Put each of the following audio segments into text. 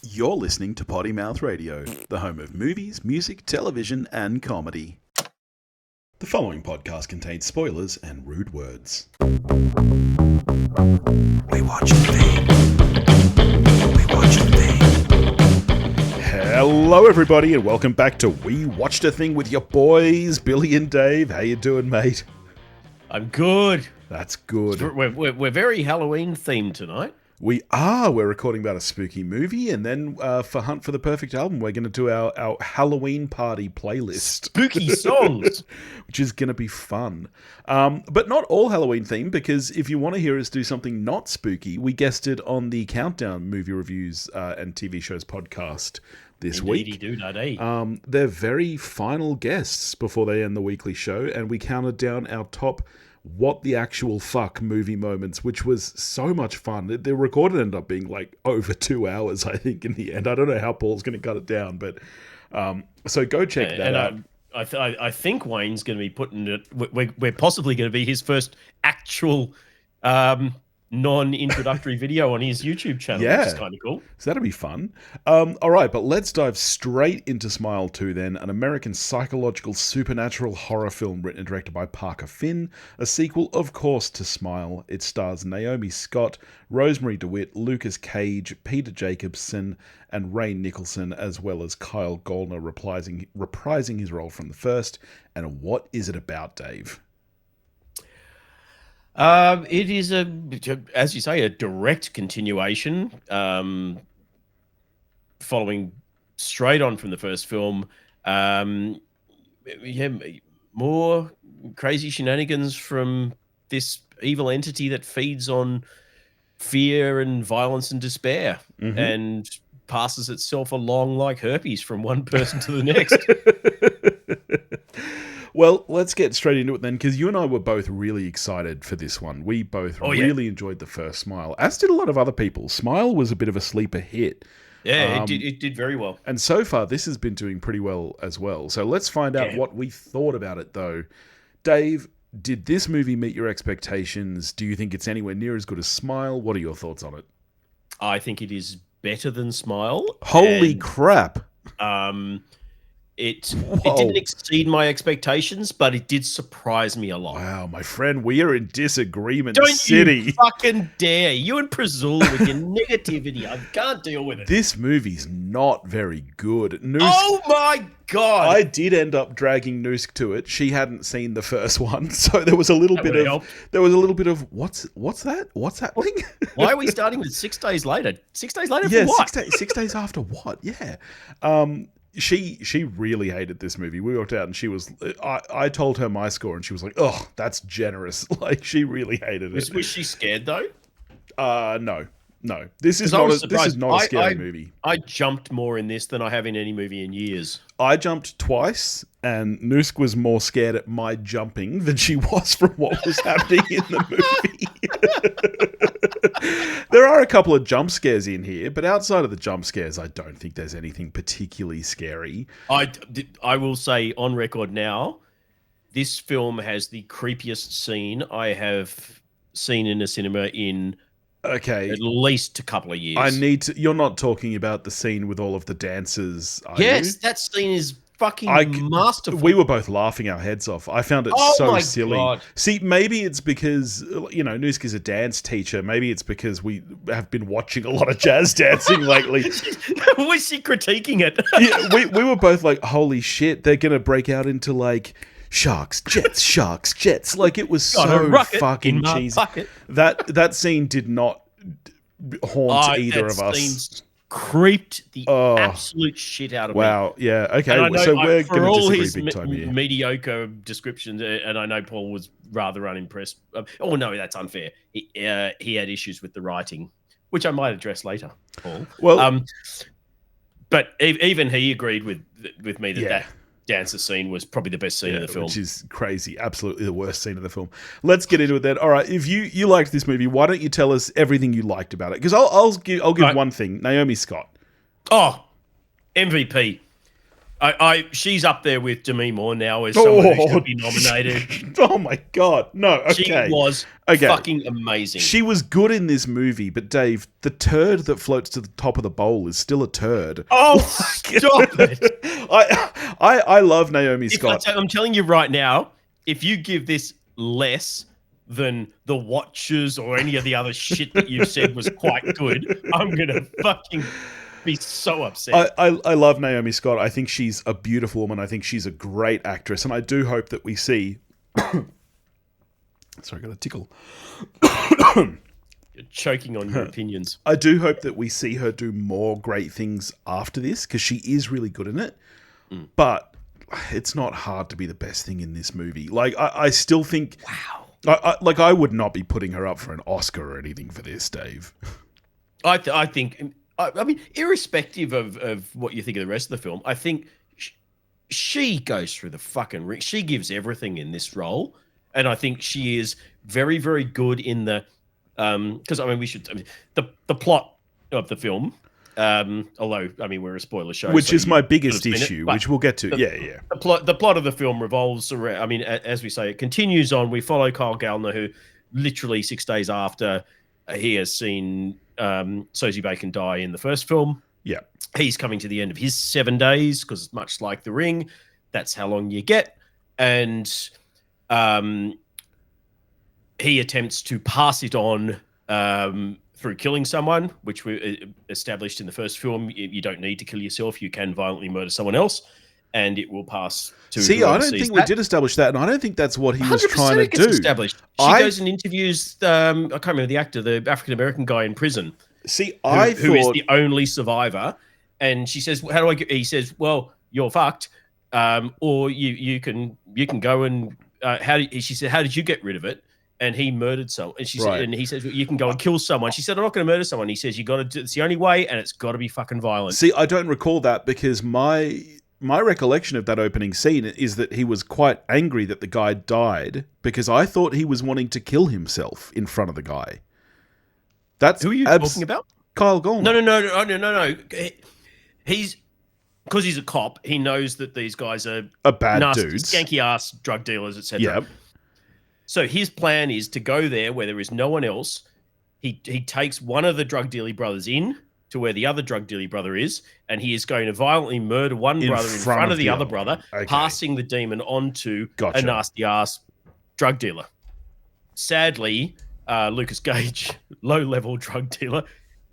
You're listening to Potty Mouth Radio, the home of movies, music, television, and comedy. The following podcast contains spoilers and rude words. We watch a thing. We watch a thing. Hello, everybody, and welcome back to We Watched a Thing with your boys, Billy and Dave. How you doing, mate? I'm good. That's good. We're very Halloween themed tonight. We are. We're recording about a spooky movie, and then for Hunt for the Perfect Album, we're going to do our Halloween party playlist. Spooky songs. Which is going to be fun. But not all Halloween themed, because if you want to hear us do something not spooky, we guested on the Countdown movie reviews and TV shows podcast this week. They're very final guests before they end the weekly show, and we counted down our top what the actual fuck movie moments, which was so much fun. The recorded ended up being like over 2 hours, I think, in the end. I don't know how Paul's going to cut it down, but so go check that out. I think Wayne's going to be putting it. We're possibly going to be his first actual non-introductory video on his YouTube channel, which is kind of cool. So that'll be fun. All right, but let's dive straight into Smile 2 then, an American psychological supernatural horror film written and directed by Parker Finn, a sequel, of course, to Smile. It stars Naomi Scott, Rosemary DeWitt, Lucas Cage, Peter Jacobson, and Ray Nicholson, as well as Kyle Goldner reprising his role from the first. And what is it about, Dave? It is as you say, a direct continuation, following straight on from the first film. More crazy shenanigans from this evil entity that feeds on fear and violence and despair, and passes itself along like herpes from one person to the next. Well, let's get straight into it then, because you and I were both really excited for this one. We both really enjoyed the first Smile, as did a lot of other people. Smile was a bit of a sleeper hit. Yeah, it did very well. And so far, this has been doing pretty well as well. So let's find out what we thought about it, though. Dave, did this movie meet your expectations? Do you think it's anywhere near as good as Smile? What are your thoughts on it? I think it is better than Smile. Holy crap. It didn't exceed my expectations, but it did surprise me a lot. Wow, my friend, we are in disagreement Don't you fucking dare. You and Prazul with your negativity. I can't deal with it. This movie's not very good. Oh my God. I did end up dragging Noosk to it. She hadn't seen the first one, so there was a little bit of what's that? What's happening? Why are we starting with 6 days later? 6 days later for what? 6 days after what? Yeah. She really hated this movie. We walked out and she was... I told her my score and she was like, oh, that's generous. Like, she really hated it. Was she scared, though? No. This is not a scary movie. I jumped more in this than I have in any movie in years. I jumped twice, and Noosk was more scared at my jumping than she was from what was happening in the movie. There are a couple of jump scares in here, but outside of the jump scares, I don't think there's anything particularly scary. I will say on record now, this film has the creepiest scene I have seen in a cinema in at least a couple of years. You're not talking about the scene with all of the dancers, are you? That scene is fucking masterful. We were both laughing our heads off. I found it so silly. God. See, maybe it's because, Noosk is a dance teacher. Maybe it's because we have been watching a lot of jazz dancing lately. Was she critiquing it? Yeah, we were both like, holy shit, they're going to break out into like... sharks, jets. Like, it was so fucking cheesy. That scene did not haunt either of us. Scene creeped the absolute shit out of me. Wow, yeah, okay. So we're going to disagree big time here. Mediocre descriptions, and I know Paul was rather unimpressed. Oh, no, that's unfair. He had issues with the writing, which I might address later, Paul. Well, but even he agreed with me that dancer scene was probably the best scene of the film. Which is crazy. Absolutely the worst scene of the film. Let's get into it then. All right, if you liked this movie, why don't you tell us everything you liked about it? Because I'll give one thing. Naomi Scott. Oh, MVP. She's up there with Demi Moore now as someone who should be nominated. Oh my god, no! Okay, she was fucking amazing. She was good in this movie, but Dave, the turd that floats to the top of the bowl is still a turd. Oh, stop it! I love Naomi Scott. I'm telling you right now, if you give this less than The Watchers or any of the other shit that you said was quite good, I'm gonna fucking be so upset. I love Naomi Scott. I think she's a beautiful woman. I think she's a great actress, and I do hope that we see. Sorry, I got a tickle. You're choking on your opinions. I do hope that we see her do more great things after this, because she is really good in it. But it's not hard to be the best thing in this movie. Like, I still think. Wow. I would not be putting her up for an Oscar or anything for this, Dave. I think. I mean, irrespective of what you think of the rest of the film, I think she goes through the fucking ring. She gives everything in this role, and I think she is very, very good in the. Because the plot of the film. Although we're a spoiler show, which is my biggest issue, which we'll get to. The plot of the film revolves around. I mean, as we say, it continues on. We follow Kyle Gallner, who literally 6 days after he has seen Sosie Bacon die in the first film. Yeah, he's coming to the end of his 7 days because, much like The Ring, that's how long you get, and he attempts to pass it on through killing someone, which we established in the first film. You don't need to kill yourself; you can violently murder someone else, and it will pass to. See, I don't think we did establish that, and I don't think that's what he was trying to do. Established. She goes and interviews. I can't remember the actor, the African American guy in prison. See, who is the only survivor, and she says, "How do I get?" He says, "Well, you're fucked, or you can go and she said, "How did you get rid of it?" And he murdered someone. And she said, and he says, "You can go and kill someone." She said, "I'm not going to murder someone." He says, "You got to do. It's the only way, and it's got to be fucking violent." See, I don't recall that, because my recollection of that opening scene is that he was quite angry that the guy died, because I thought he was wanting to kill himself in front of the guy. That's who are you talking about? Kyle Gallner. No. He's because he's a cop. He knows that these guys are bad nasty, dudes, skanky ass drug dealers, etc. Yeah. So his plan is to go there where there is no one else. He takes one of the drug dealing brothers in to where the other drug dealing brother is, and he is going to violently murder one brother in front of the other brother, passing the demon on to a nasty ass drug dealer. Sadly, Lucas Gage, low-level drug dealer,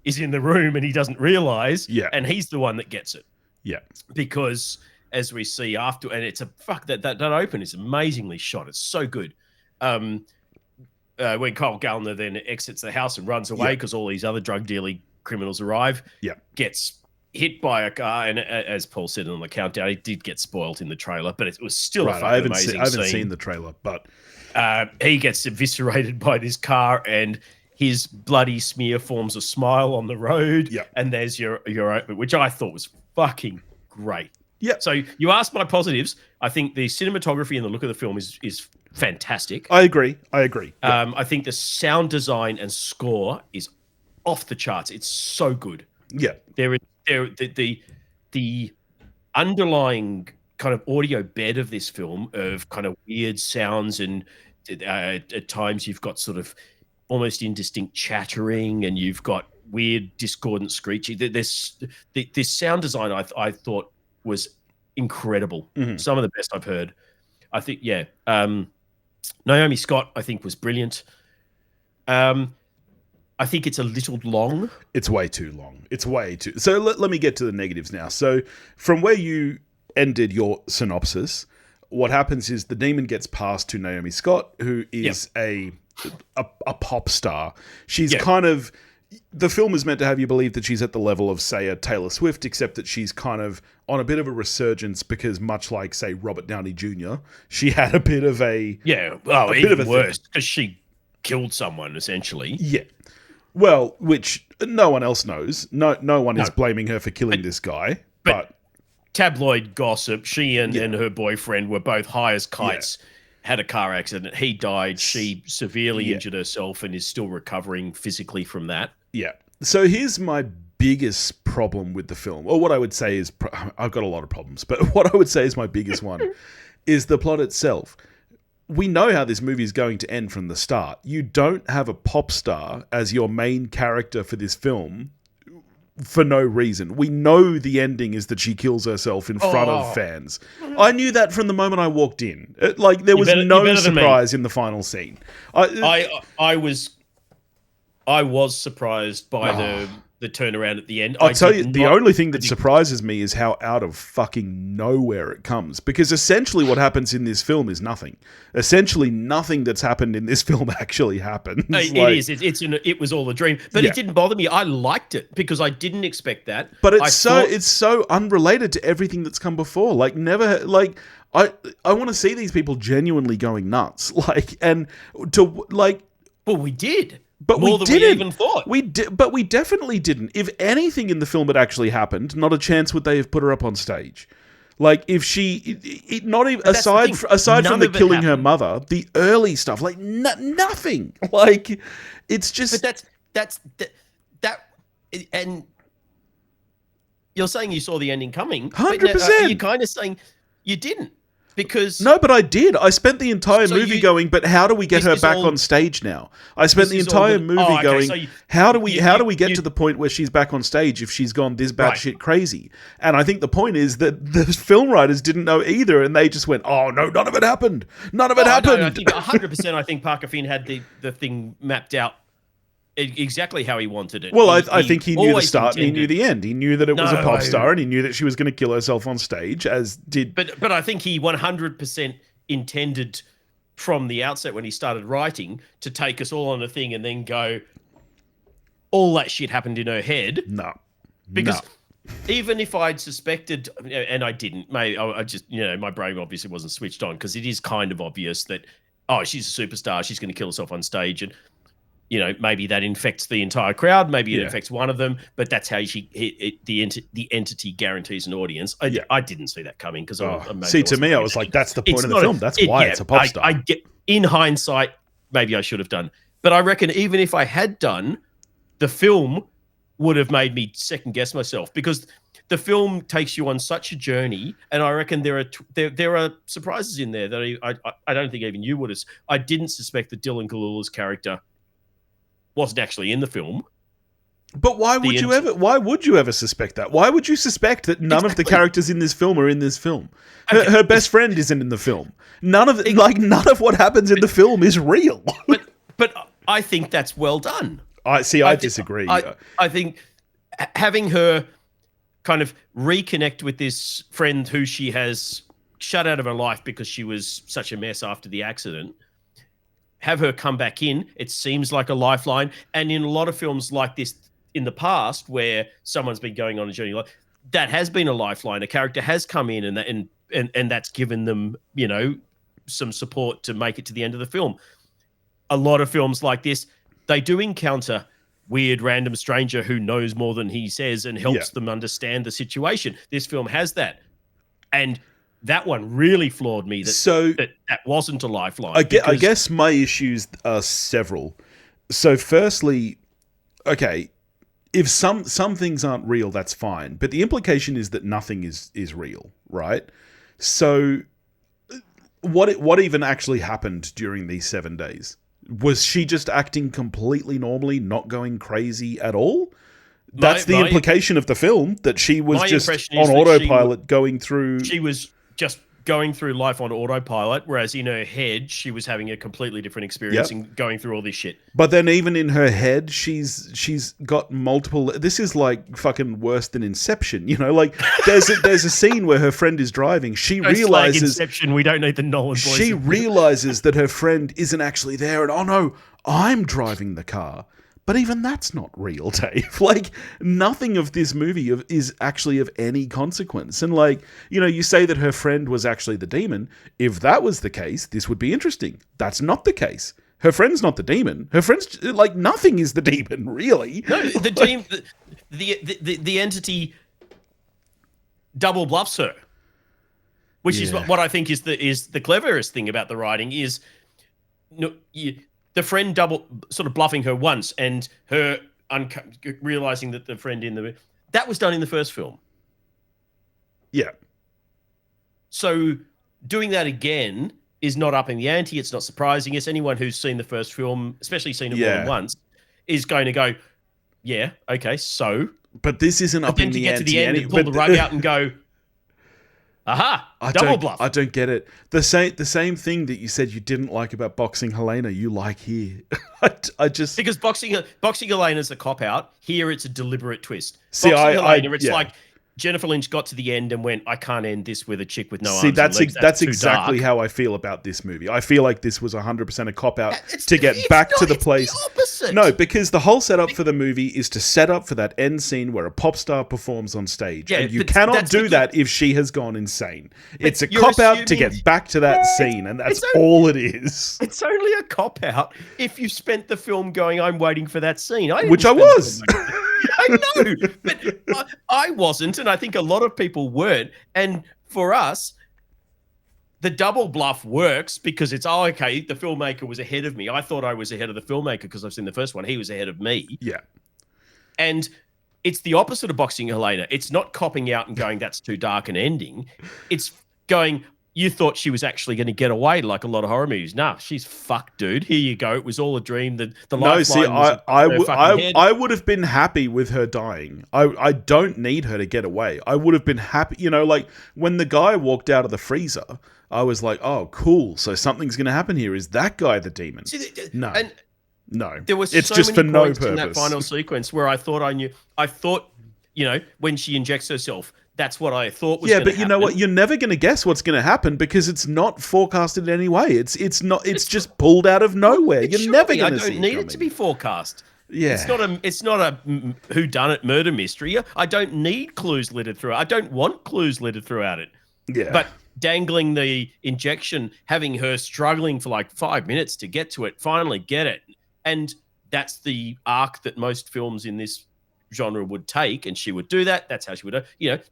is in the room and he doesn't realize, and he's the one that gets it. Yeah. Because as we see after, and it's that open is amazingly shot. It's so good. When Kyle Gallner then exits the house and runs away because all these other drug dealing criminals arrive, gets hit by a car, and as Paul said on the countdown, he did get spoiled in the trailer, but it was still a fucking amazing scene. I haven't seen the trailer, but he gets eviscerated by this car, and his bloody smear forms a smile on the road, and there's your which I thought was fucking great. Yeah. So you asked my positives. I think the cinematography and the look of the film is fantastic. I agree. I think the sound design and score is off the charts. It's so good. Yeah. The underlying kind of audio bed of this film of kind of weird sounds, and at times you've got sort of almost indistinct chattering, and you've got weird discordant screeching. This sound design I thought was incredible. Mm-hmm. Some of the best I've heard. I think, Naomi Scott, I think, was brilliant. I think it's a little long. It's way too long. It's way too... So let me get to the negatives now. So from where you ended your synopsis, what happens is the demon gets passed to Naomi Scott, who is a pop star. She's kind of... The film is meant to have you believe that she's at the level of, say, a Taylor Swift, except that she's kind of on a bit of a resurgence because, much like, say, Robert Downey Jr., she had a bit of a... Yeah, well, even worse, because she killed someone, essentially. Yeah. Well, which no one else knows. No one is blaming her for killing this guy. But tabloid gossip, she and her boyfriend were both high as kites, had a car accident. He died. She severely injured herself and is still recovering physically from that. Yeah. So here's my biggest problem with the film, or what I would say is, I've got a lot of problems, but what I would say is my biggest one, is the plot itself. We know how this movie is going to end from the start. You don't have a pop star as your main character for this film for no reason. We know the ending is that she kills herself in front of fans. I knew that from the moment I walked in. There was no surprise in the final scene. I was surprised by the turnaround at the end. I'll tell you, the only thing that surprises me is how out of fucking nowhere it comes. Because essentially what happens in this film is nothing. Essentially nothing that's happened in this film actually happens. It was all a dream. But it didn't bother me. I liked it because I didn't expect that. But it's so unrelated to everything that's come before. I want to see these people genuinely going nuts. Well, we did. But more than we even thought. But we definitely didn't. If anything in the film had actually happened, not a chance would they have put her up on stage. If she, not even aside from the killing her mother, the early stuff, nothing. It's just. But that, and you're saying you saw the ending coming. 100%. You're kind of saying you didn't. Because no, but I did. I spent the entire movie going, but how do we get her back on stage now? I spent the entire movie going, how do we get to the point where she's back on stage if she's gone this batshit crazy? And I think the point is that the film writers didn't know either, and they just went, oh no, none of it happened. None of it happened. No, I think 100%. I think Parker Finn had the thing mapped out exactly how he wanted it. Well, I think he knew the start and he knew the end. He knew that it was a pop star and he knew that she was going to kill herself on stage, as did... But I think he 100% intended from the outset when he started writing to take us all on a thing and then go, all that shit happened in her head. No. Because even if I'd suspected, and I didn't, I just, my brain obviously wasn't switched on because it is kind of obvious that, she's a superstar, she's going to kill herself on stage and maybe that infects the entire crowd. Maybe it infects one of them, but that's how the entity guarantees an audience. I didn't see that coming because to me, I was like, that's the point of the film. That's why it's a pop star. I get, in hindsight, maybe I should have done, but I reckon even if I had done, the film would have made me second guess myself because the film takes you on such a journey, and I reckon there are surprises in there that I don't think even you would have. I didn't suspect that Dylan Kalula's character wasn't actually in the film. But why would you ever suspect that? Why would you suspect that none of the characters in this film are in this film? Her best friend isn't in the film. None of what happens in the film is real. But I think that's well done. I disagree. I think having her kind of reconnect with this friend who she has shut out of her life because she was such a mess after the accident, have her come back in, it seems like a lifeline. And in a lot of films like this in the past, where someone's been going on a journey, that has been a lifeline. A character has come in and that's given them, some support to make it to the end of the film. A lot of films like this, they do encounter weird random stranger who knows more than he says and helps them understand the situation. This film has that. And that one really floored me that wasn't a lifeline. I guess my issues are several. So firstly, okay, if some things aren't real, that's fine. But the implication is that nothing is real, right? So what even actually happened during these 7 days? Was she just acting completely normally, not going crazy at all? That's the implication of the film, that she was just on autopilot going through... She was just going through life on autopilot, whereas in her head, she was having a completely different experience and going through all this shit. But then even in her head, she's got multiple... This is like fucking worse than Inception, There's a scene where her friend is driving. She realizes... Inception, we don't need the Nolan voice. She realizes that her friend isn't actually there, and oh no, I'm driving the car. But even that's not real, Dave. Nothing of this movie is actually of any consequence. And you say that her friend was actually the demon. If that was the case, this would be interesting. That's not the case. Her friend's not the demon. Her friend's nothing is the demon, really. No, the demon, the entity double bluffs her, which is what I think is the cleverest thing about the writing is the friend double sort of bluffing her once, and her realizing that the friend that was done in the first film. Yeah. So doing that again is not upping the ante. It's not surprising. Yes, anyone who's seen the first film, especially seen it more than once, is going to go, yeah, okay, so. But this isn't upping the ante. To the end and pull the rug out and go, aha, double bluff. I don't get it. The same thing that you said you didn't like about Boxing Helena, you like here. I just... Because Boxing Helena's a cop-out. Here it's a deliberate twist. See, Boxing Helena, it's like Jennifer Lynch got to the end and went, I can't end this with a chick with no arms and legs. That's exactly how I feel about this movie. I feel like this was 100% a cop-out to get back to the place. The opposite. No, because the whole setup for the movie is to set up for that end scene where a pop star performs on stage. And you cannot do that if she has gone insane. It's a cop-out to get back to that scene, and that's all it is. It's only a cop-out if you spent the film going, I'm waiting for that scene. Which I was. I know, but I wasn't, and I think a lot of people weren't. And for us, the double bluff works because it's, okay, the filmmaker was ahead of me. I thought I was ahead of the filmmaker because I've seen the first one. He was ahead of me. Yeah. And it's the opposite of Boxing Helena. It's not copping out and going, that's too dark an ending. It's going, you thought she was actually going to get away like a lot of horror movies. Nah, she's fucked, dude. Here you go. It was all a dream. The lifeline I would have been happy with her dying. I don't need her to get away. I would have been happy. You know, like when the guy walked out of the freezer, I was like, oh, cool. So something's going to happen here. Is that guy the demon? No. There was it's so just many for no points purpose. in that final sequence where I thought I knew. I thought, you know, when she injects herself, that's what I thought was going to happen. You know what? You're never going to guess what's going to happen because it's not forecasted in any way. It's not. It's just pulled out of nowhere. You're never going to see it. I don't need it to be forecast. Yeah. It's not a whodunit murder mystery. I don't need clues littered throughout. I don't want clues littered throughout it. Yeah. But dangling the injection, having her struggling for like 5 minutes to get to it, finally get it. And that's the arc that most films in this genre would take, and she would do that. That's how she would,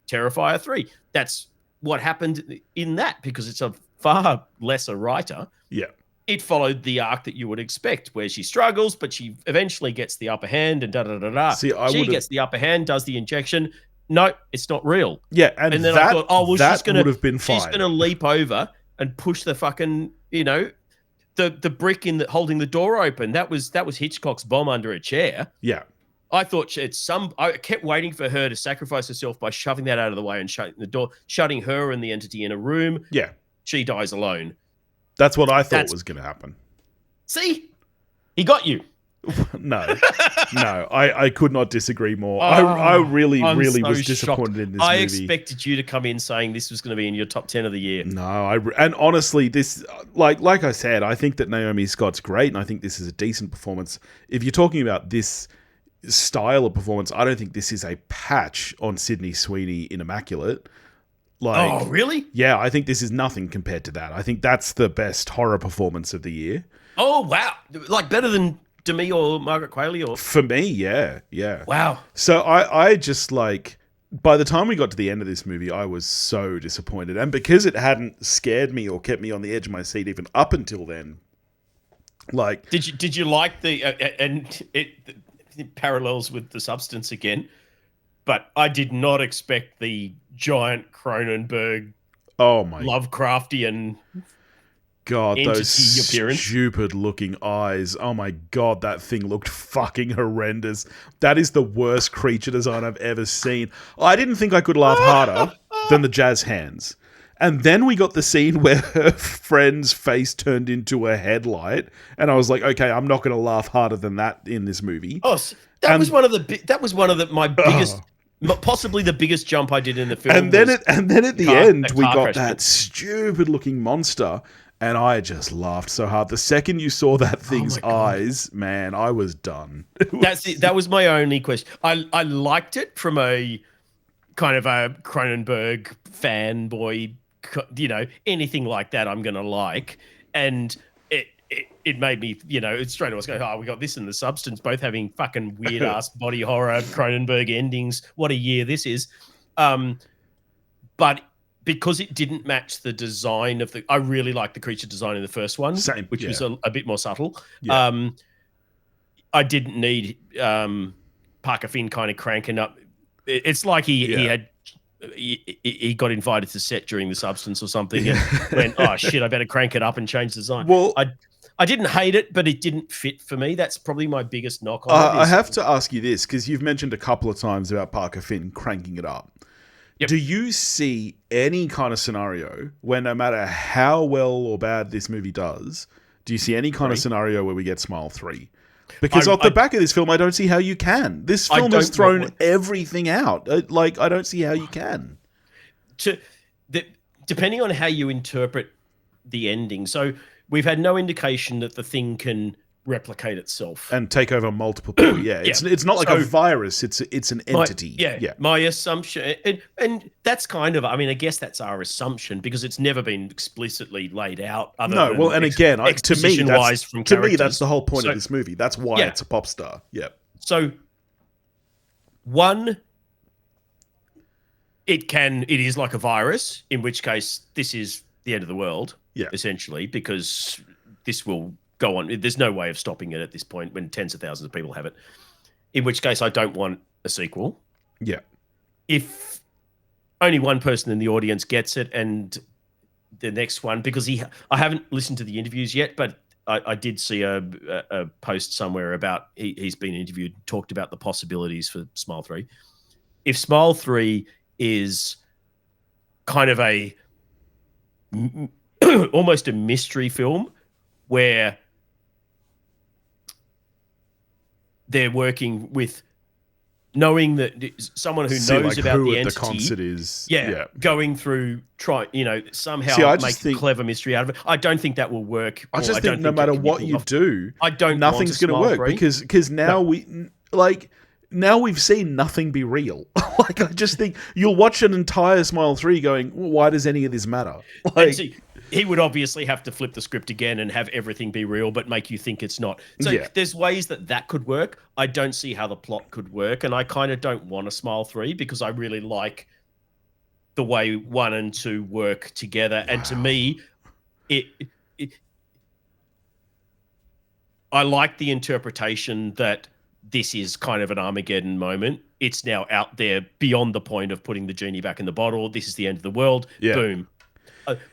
Terrifier 3. That's what happened in that because it's a far lesser writer. Yeah. It followed the arc that you would expect, where she struggles, but she eventually gets the upper hand and da-da-da-da. She gets the upper hand, does the injection. No, it's not real. Yeah, and then I thought, that would have been fine. She's going to leap over and push the fucking, the brick holding the door open. That was Hitchcock's bomb under a chair. Yeah. I thought I kept waiting for her to sacrifice herself by shoving that out of the way and shutting the door, shutting her and the entity in a room. Yeah. She dies alone. That's what I thought was going to happen. See? He got you. No, I could not disagree more. I really was disappointed in this movie. I expected you to come in saying this was going to be in your top 10 of the year. No, and honestly, this, like I said, I think that Naomi Scott's great, and I think this is a decent performance. If you're talking about this style of performance, I don't think this is a patch on Sydney Sweeney in Immaculate. Oh, really? Yeah, I think this is nothing compared to that. I think that's the best horror performance of the year. Oh, wow. Like better than Demi or Margaret Qualley? Or for me, yeah. Wow. So I just by the time we got to the end of this movie, I was so disappointed. And because it hadn't scared me or kept me on the edge of my seat even up until then, Did you like it parallels with The Substance again, but I did not expect the giant Cronenberg, Lovecraftian, God, those appearance. Stupid looking eyes. Oh my God, that thing looked fucking horrendous. That is the worst creature design I've ever seen. I didn't think I could laugh harder than the jazz hands. And then we got the scene where her friend's face turned into a headlight, and I was like, okay, I'm not going to laugh harder than that in this movie. Oh, that was one of my biggest, possibly the biggest jump I did in the film. And then at the end, we got that stupid looking monster, and I just laughed so hard. The second you saw that thing's eyes, man, I was done. That was my only question. I liked it from a kind of a Cronenberg fanboy. Anything like that I'm going to like. And it made me, straight away I was going, we got this and The Substance, both having fucking weird-ass body horror Cronenberg endings. What a year this is. But because it didn't match the design of I really liked the creature design in the first one, which was a bit more subtle. Yeah. I didn't need Parker Finn kind of cranking up. It's like he got invited to set during The Substance or something and went, oh shit, I better crank it up and change the design. Well, I didn't hate it, but it didn't fit for me. That's probably my biggest knock on it. I have to ask you this, because you've mentioned a couple of times about Parker Finn cranking it up. Yep. Do you see any kind of scenario where, no matter how well or bad this movie does, do you see any kind of scenario where we get Smile 3? Because off the back of this film, I don't see how you can. This film has thrown everything out. I don't see how you can. Depending on how you interpret the ending. So we've had no indication that the thing can replicate itself and take over multiple people. Yeah, it's not like a virus. It's an entity. My assumption, and that's kind of, I mean, I guess that's our assumption because it's never been explicitly laid out. To me, that's the whole point of this movie. That's why it's a pop star. Yeah. So, one, it is like a virus, in which case this is the end of the world. Yeah. Essentially, because this will go on. There's no way of stopping it at this point when tens of thousands of people have it. In which case, I don't want a sequel. Yeah. If only one person in the audience gets it, and the next one, because I haven't listened to the interviews yet, but I did see a post somewhere about he's been interviewed, talked about the possibilities for Smile 3. If Smile 3 is kind of almost a mystery film where they're working with knowing that someone who knows about the entity, the concert is, going through somehow make a clever mystery out of it. I don't think that will work. I just think no matter what you do, nothing's going to work because now we've seen nothing be real. I just think you'll watch an entire Smile 3 going, well, why does any of this matter? He would obviously have to flip the script again and have everything be real, but make you think it's not. So there's ways that could work. I don't see how the plot could work, and I kind of don't want a Smile 3 because I really like the way 1 and 2 work together. And to me, I like the interpretation that this is kind of an Armageddon moment. It's now out there beyond the point of putting the genie back in the bottle. This is the end of the world. Yeah. Boom.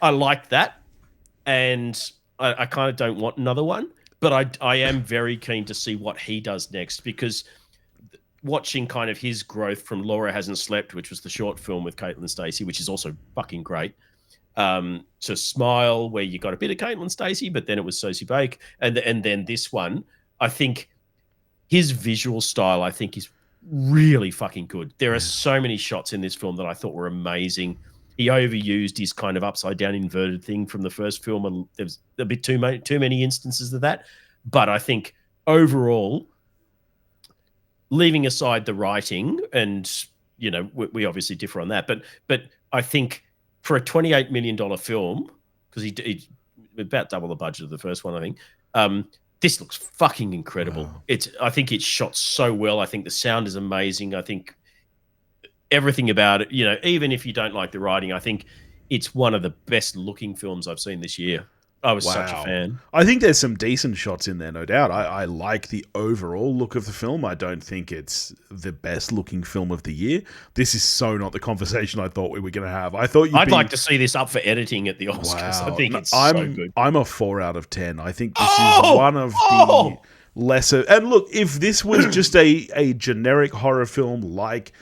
I like that, and I kind of don't want another one, but I am very keen to see what he does next, because watching kind of his growth from Laura Hasn't Slept, which was the short film with Caitlin Stacey, which is also fucking great, to Smile, where you got a bit of Caitlin Stacey, but then it was Sosie Bake, and then this one, I think his visual style, I think, is really fucking good. There are so many shots in this film that I thought were amazing. He overused his kind of upside down inverted thing from the first film, and there was a bit too many instances of that. But I think overall, leaving aside the writing, and we obviously differ on that, but I think for a $28 million film, because he about double the budget of the first one, I think. This looks fucking incredible. Wow. I think it's shot so well. I think the sound is amazing. I think everything about it, even if you don't like the writing, I think it's one of the best looking films I've seen this year. I was such a fan. I think there's some decent shots in there, no doubt. I like the overall look of the film. I don't think it's the best looking film of the year. This is so not the conversation I thought we were going to have. I'd like to see this up for editing at the Oscars. Wow. I think it's so good. I'm a 4 out of 10. I think this is one of the lesser... And look, if this was just a generic horror film like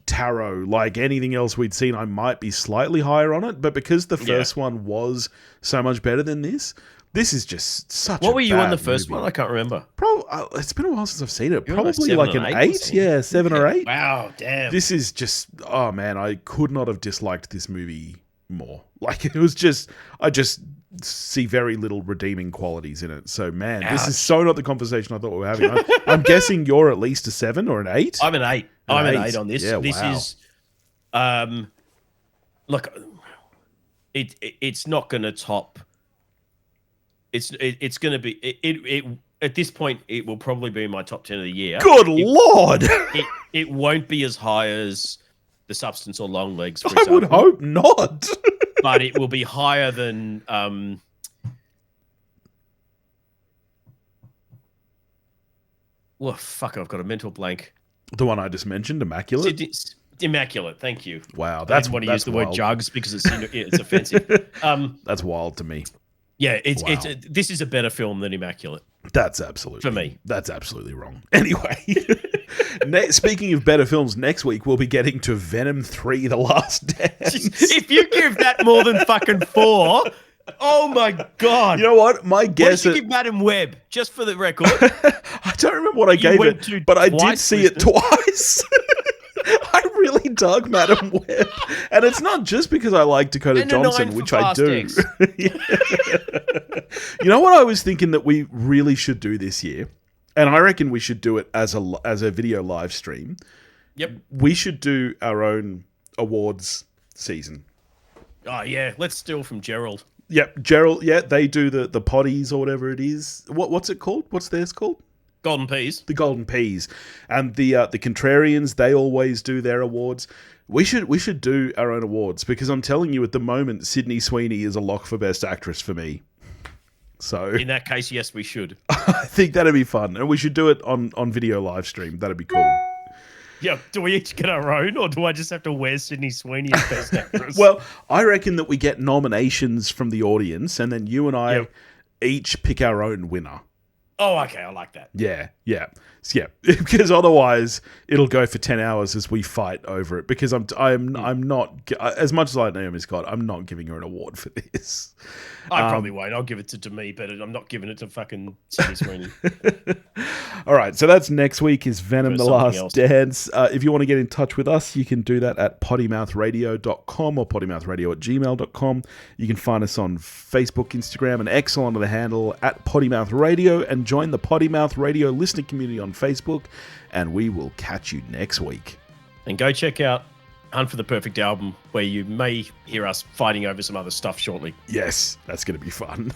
Tarot, like anything else we'd seen, I might be slightly higher on it, but because the first one was so much better than this is just such What were you on the first one? I can't remember. It's been a while since I've seen it. Probably like an 8. Yeah, 7 or 8. Wow, damn. This is just, oh man, I could not have disliked this movie more. Like, it was just, I just see very little redeeming qualities in it. So man, This is so not the conversation I thought we were having. I'm guessing you're at least a 7 or an 8. I'm an 8. I'm an 8 on this. Yeah, this is, look, it's not going to top. It's going to be it at this point. It will probably be in my top 10 of the year. Good Lord! It won't be as high as The Substance or Long Legs, for example. I would hope not. But it will be higher than well, fuck, I've got a mental blank. The one I just mentioned, Immaculate. It's immaculate. Thank you. Wow, I that's didn't want to that's use the word wild. jugs because it's offensive. That's wild to me. Yeah, Wow. this is a better film than Immaculate. That's absolutely For me. That's absolutely wrong. Anyway, speaking of better films, next week we'll be getting to Venom 3: The Last Dance. If you give that more than fucking 4, oh my god! You know what? My What guess. did you give Madam Web? Just for the record, I don't remember what I gave went it, to but I did twice, see it listeners. twice. I really dug Madam Web, and it's not just because I like Dakota And a 9 Johnson, for which I Fast do. X. You know what I was thinking that we really should do this year, and I reckon we should do it as a video live stream. Yep. We should do our own awards season. Oh yeah, let's steal from Gerald. Yep, Gerald. Yeah, they do the potties or whatever it is. What's it called? What's theirs called? Golden Peas. The Golden Peas, and the Contrarians. They always do their awards. We should do our own awards because I'm telling you, at the moment, Sydney Sweeney is a lock for Best Actress for me. So In that case, yes, we should. I think that'd be fun, and we should do it on video live stream. That'd be cool. Yeah. Do we each get our own, or do I just have to wear Sydney Sweeney as Best Actress? Well, I reckon that we get nominations from the audience, and then you and I Yep. each pick our own winner. Oh, okay, I like that. Yeah. Because otherwise, it'll go for 10 hours as we fight over it. Because I'm not, as much as I like Naomi Scott, I'm not giving her an award for this. I probably won't. I'll give it to me, but I'm not giving it to fucking Sydney Sweeney. All right, so that's next week is Venom: For The something Last else. Dance. If you want to get in touch with us, you can do that at pottymouthradio.com or pottymouthradio@gmail.com. You can find us on Facebook, Instagram, and X under the handle at pottymouthradio, and join the Pottymouth Radio listening community on Facebook, and we will catch you next week. And go check out Hunt for the Perfect Album, where you may hear us fighting over some other stuff shortly. Yes, that's going to be fun.